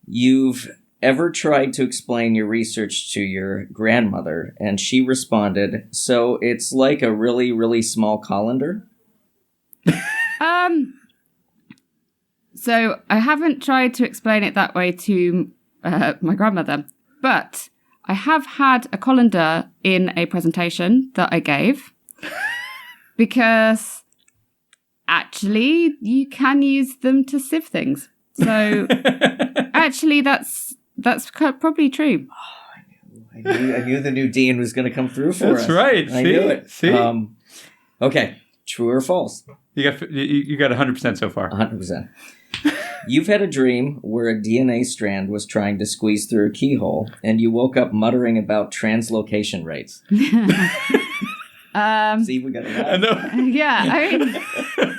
You've ever tried to explain your research to your grandmother, and she responded, so it's like a really, really small colander? So I haven't tried to explain it that way to my grandmother, but I have had a colander in a presentation that I gave because actually you can use them to sieve things. So actually that's probably true. Oh, I knew the new dean was going to come through for us. That's right. I knew it. See? Okay. True or false? You got 100% so far. 100%. You've had a dream where a DNA strand was trying to squeeze through a keyhole, and you woke up muttering about translocation rates. See, we got it. Yeah, I mean,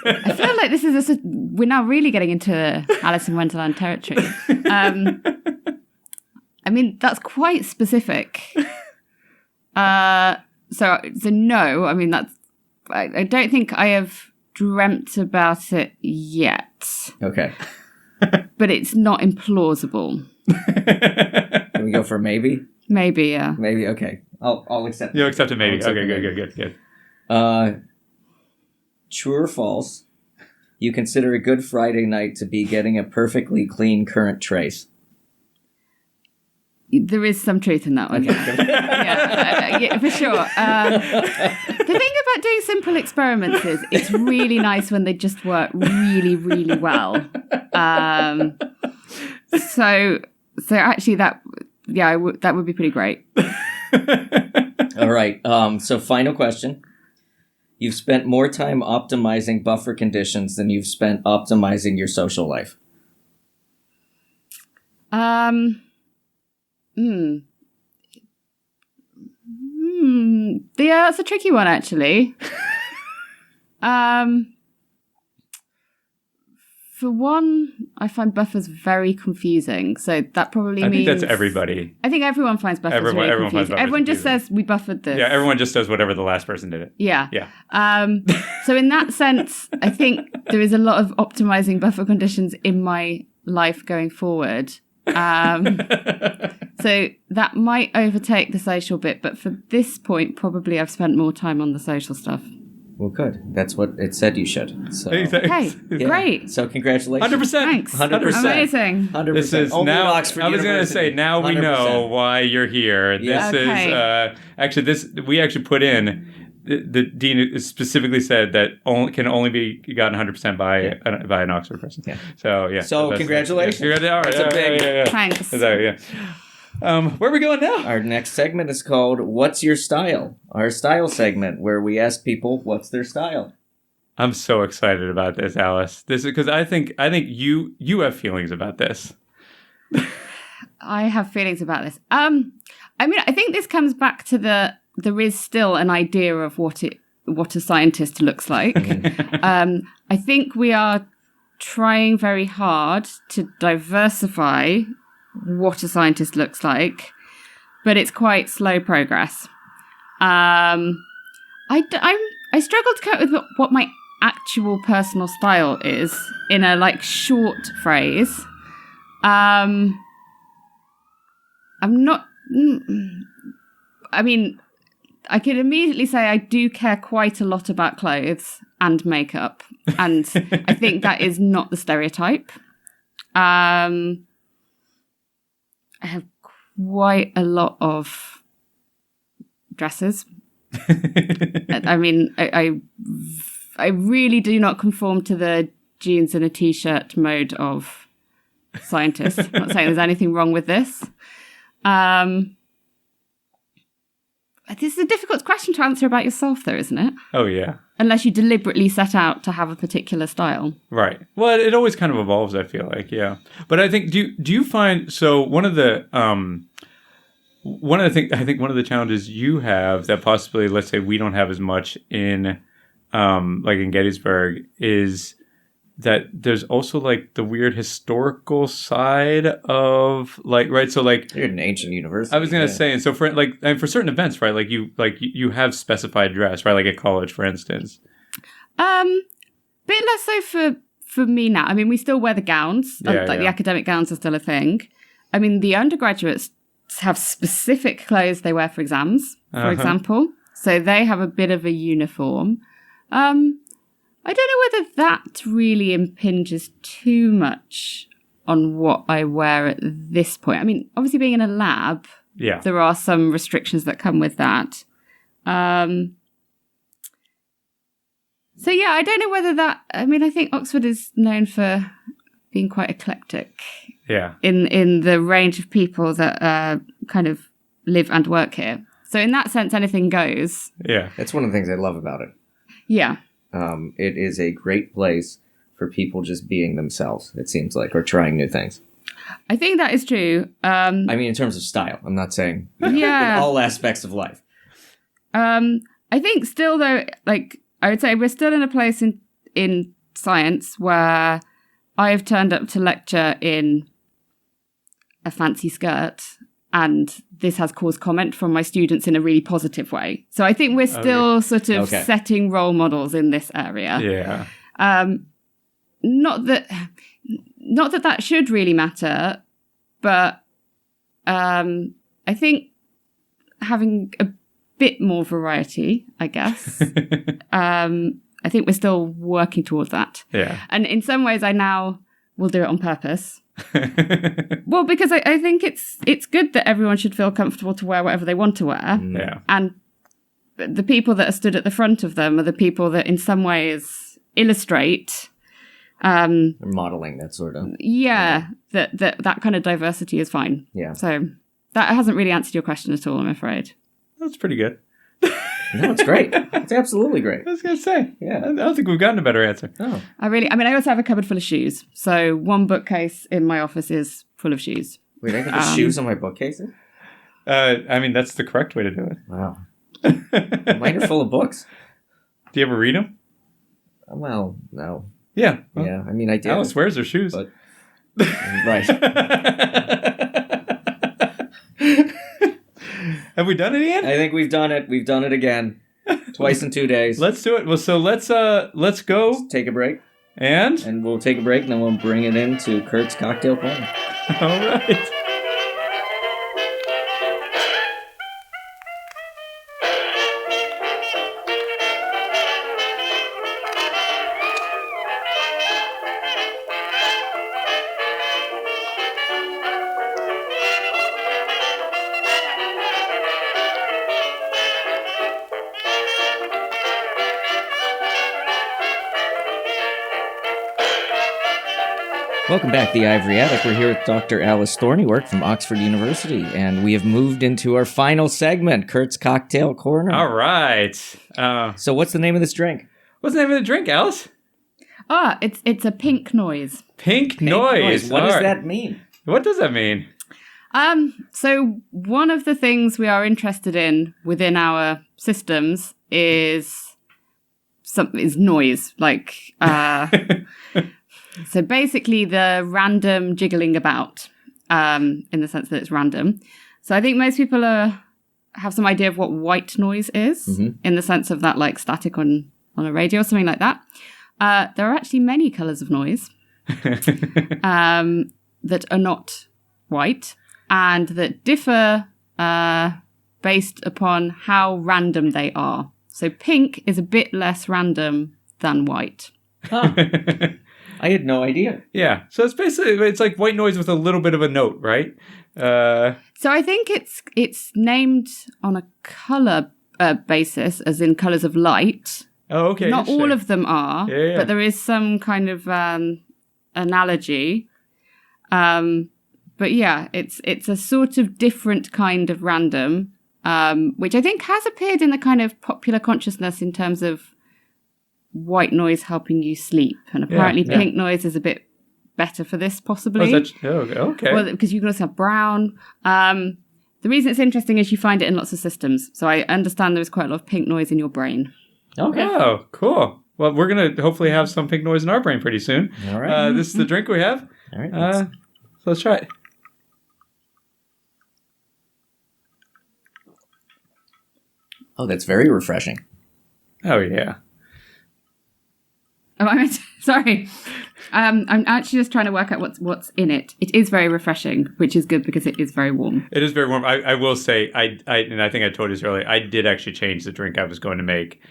I feel like this is we're now really getting into Alice in Wonderland territory. I mean, that's quite specific. So no, I mean, I don't think I have dreamt about it yet. Okay. But it's not implausible. Can we go for maybe? Maybe, yeah. Maybe, okay. I'll accept it. You'll accept it maybe. Okay, good. True or false? You consider a good Friday night to be getting a perfectly clean current trace. There is some truth in that one. Okay. Yeah, for sure. The thing about doing simple experiments is it's really nice when they just work really, really well. So actually that would be pretty great. All right. So final question. You've spent more time optimizing buffer conditions than you've spent optimizing your social life. Yeah, that's a tricky one, actually. For one, I find buffers very confusing. So that probably means... I think that's everybody. I think everyone finds buffers really confusing. Everyone just says, we buffered this. Yeah, everyone just does whatever the last person did it. Yeah. So in that sense, I think there is a lot of optimizing buffer conditions in my life going forward. So that might overtake the social bit, but for this point, probably I've spent more time on the social stuff. Well, good. That's what it said you should. So. Okay, yeah. Great. So congratulations. 100%. Thanks. 100%. Amazing. 100%. This is Only now. Oxford I was going to University. say now we 100%. know why you're here. Yeah. This is actually this we actually put in. The dean specifically said that can only be gotten 100% by an Oxford person. Yeah. So yeah. So congratulations. Yeah. That's a big. Thanks. So, yeah. Where are we going now? Our next segment is called "What's Your Style?" Our style segment, where we ask people what's their style. I'm so excited about this, Alice. This is because I think you have feelings about this. I have feelings about this. I mean, I think this comes back to there is still an idea of what a scientist looks like. I think we are trying very hard to diversify what a scientist looks like, but it's quite slow progress. I struggle to come up with what my actual personal style is in a like short phrase. I'm not. I mean, I could immediately say I do care quite a lot about clothes and makeup, and I think that is not the stereotype. I have quite a lot of dresses. I mean, I really do not conform to the jeans and a t-shirt mode of scientists. I'm not saying there's anything wrong with this. This is a difficult question to answer about yourself, though, isn't it? Oh, yeah. Unless you deliberately set out to have a particular style. Right. Well, it always kind of evolves, I feel like, yeah. But I think, do you find, so one of the things, I think one of the challenges you have that possibly, let's say, we don't have as much in, like in Gettysburg, is that there's also like the weird historical side of like, right? So like you're an ancient university. I was gonna say, and so for like, and for certain events, right? Like you have specified dress, right? Like at college, for instance. Bit less so for me now. I mean, we still wear the gowns. The academic gowns are still a thing. I mean, the undergraduates have specific clothes they wear for exams, for example. So they have a bit of a uniform. I don't know whether that really impinges too much on what I wear at this point. I mean, obviously being in a lab, there are some restrictions that come with that. So yeah, I don't know whether that, I mean, I think Oxford is known for being quite eclectic. Yeah. In the range of people that kind of live and work here. So in that sense, anything goes. Yeah. That's one of the things I love about it. Yeah. It is a great place for people just being themselves, it seems like, or trying new things. I think that is true. I mean, in terms of style, I'm not saying in all aspects of life. I think still, though, like, I would say we're still in a place in science where I have turned up to lecture in a fancy skirt, and this has caused comment from my students in a really positive way. So I think we're still sort of setting role models in this area. Yeah. Not that should really matter, but I think having a bit more variety, I guess. I think we're still working towards that. Yeah. And in some ways, I now will do it on purpose. Well, because I think it's good that everyone should feel comfortable to wear whatever they want to wear. Yeah. And the people that are stood at the front of them are the people that in some ways illustrate modeling that sort of. Yeah, that kind of diversity is fine. Yeah. So that hasn't really answered your question at all, I'm afraid. That's pretty good. No, it's great. It's absolutely great. I was going to say. Yeah. I don't think we've gotten a better answer. Oh. I also have a cupboard full of shoes. So one bookcase in my office is full of shoes. Wait, I can put shoes on my bookcases? I mean, that's the correct way to do it. Wow. Mine are full of books. Do you ever read them? Well, no. Yeah. Well, yeah, I mean, I did. Alice wears her shoes. But... Right. Have we done it, Ian? I think we've done it. We've done it again. Twice in 2 days. Let's do it. Well, so let's go. Let's take a break. And we'll take a break, and then we'll bring it into Kurt's Cocktail Corner. All right. Welcome back to the Ivory Attic. We're here with Dr. Alice Thorneywork from Oxford University, and we have moved into our final segment, Kurt's Cocktail Corner. All right. So what's the name of this drink? What's the name of the drink, Alice? It's a pink noise. Pink noise. What does that mean? What does that mean? So one of the things we are interested in within our systems is noise, like... So basically the random jiggling about. in the sense that it's random. So I think most people have some idea of what white noise is, in the sense of that like static on a radio or something like that. There are actually many colours of noise that are not white and that differ based upon how random they are. So pink is a bit less random than white. Huh. I had no idea. Yeah. So it's like white noise with a little bit of a note, right? So I think it's named on a colour basis, as in colours of light. Oh, okay. Not all of them are, but there is some kind of analogy. But yeah, it's a sort of different kind of random, which I think has appeared in the kind of popular consciousness in terms of white noise helping you sleep. And apparently pink noise is a bit better for this, possibly. Okay. Well, because you can also have brown. The reason it's interesting is you find it in lots of systems. So I understand there's quite a lot of pink noise in your brain. Okay. Oh, cool. Well, we're going to hopefully have some pink noise in our brain pretty soon. All right. This is the drink we have. All right. So let's try it. Oh, that's very refreshing. Oh, yeah. Oh, sorry. I'm actually just trying to work out what's in it. It is very refreshing, which is good because it is very warm. It is very warm. I will say, and I think I told you this earlier, I did actually change the drink I was going to make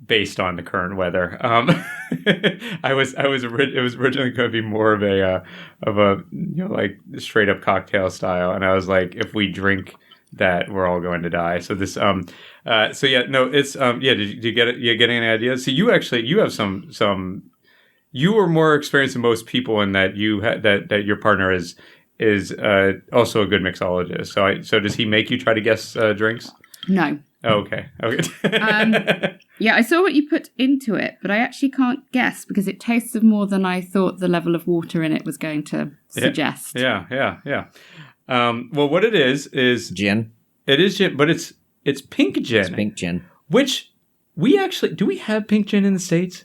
based on the current weather. It was originally going to be more of a like straight up cocktail style, and I was like, if we drink that, we're all going to die. So this it's did you get it? You getting any ideas? So you have some. You were more experienced than most people in that you had that your partner is also a good mixologist. So does he make you try to guess drinks? No. Oh, okay. Yeah, I saw what you put into it, but I actually can't guess because it tastes of more than I thought the level of water in it was going to suggest. Yeah. Well, what it is gin. It is gin, but it's pink gin. It's pink gin. Which do we have pink gin in the States?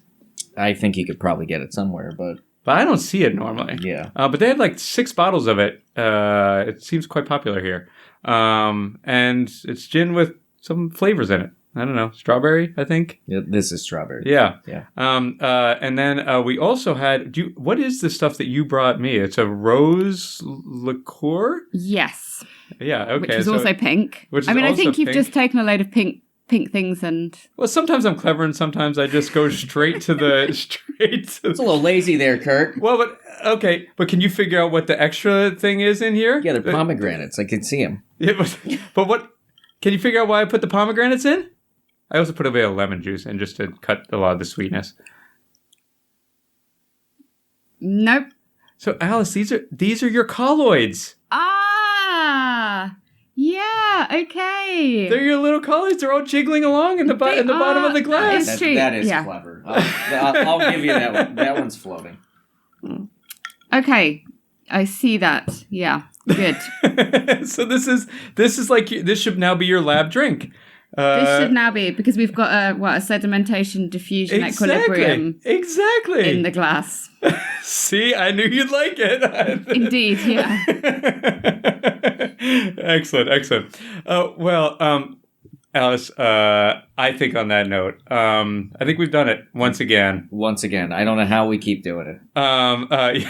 I think you could probably get it somewhere, but I don't see it normally. Yeah. But they had like 6 bottles of it. It seems quite popular here. And it's gin with some flavors in it. I don't know. Strawberry, I think. Yeah, this is strawberry. Yeah. Yeah. And then we also had, what is the stuff that you brought me? It's a rose liqueur? Yes. Yeah, okay. Which is also pink. I think you've just taken a load of pink things and... Well, sometimes I'm clever and sometimes I just go straight to the... It's a little lazy there, Kirk. Well, but can you figure out what the extra thing is in here? Yeah, they're pomegranates. I can see them. Yeah, but what... Can you figure out why I put the pomegranates in? I also put a bit of lemon juice in just to cut a lot of the sweetness. Nope. So, Alice, these are your colloids. Ah, yeah, okay. They're your little colloids. They're all jiggling along in the bottom of the glass. That is clever. I'll give you that one. That one's floating. Okay, I see that. Yeah, good. So this should now be your lab drink. This should now be, because we've got a sedimentation diffusion equilibrium in the glass. See, I knew you'd like it. Indeed, yeah. Excellent. Well, Alice, I think on that note, I think we've done it once again. I don't know how we keep doing it.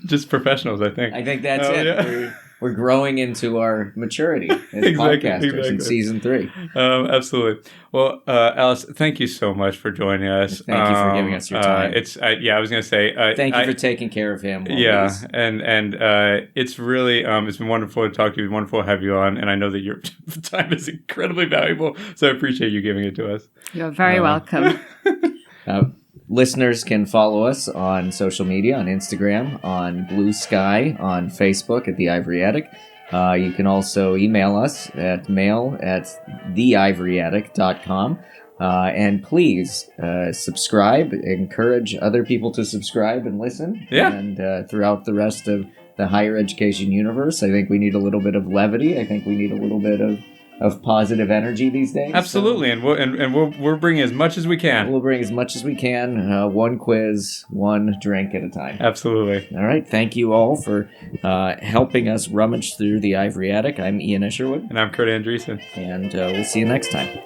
Just professionals, I think. I think that's it. Yeah. We're growing into our maturity as podcasters in season 3. Absolutely. Well, Alice, thank you so much for joining us. Thank you for giving us your time. I was going to say... thank you for taking care of him. Yeah, and it's really... it's been wonderful to talk to you. It's wonderful to have you on, and I know that your time is incredibly valuable, so I appreciate you giving it to us. You're very welcome. Listeners can follow us on social media, on Instagram, on Blue Sky, on Facebook at The Ivory Attic. You can also email us at mail@theivoryattic.com. And please subscribe, encourage other people to subscribe and listen. Yeah. And throughout the rest of the higher education universe, I think we need a little bit of levity. I think we need a little bit of of positive energy these days. Absolutely, So and we're bringing as much as we can. we'll bring as much as we can. One quiz, one drink at a time. Absolutely. All right. Thank you all for helping us rummage through the Ivory Attic. I'm Ian Isherwood. And I'm Kurt Andreessen. And we'll see you next time.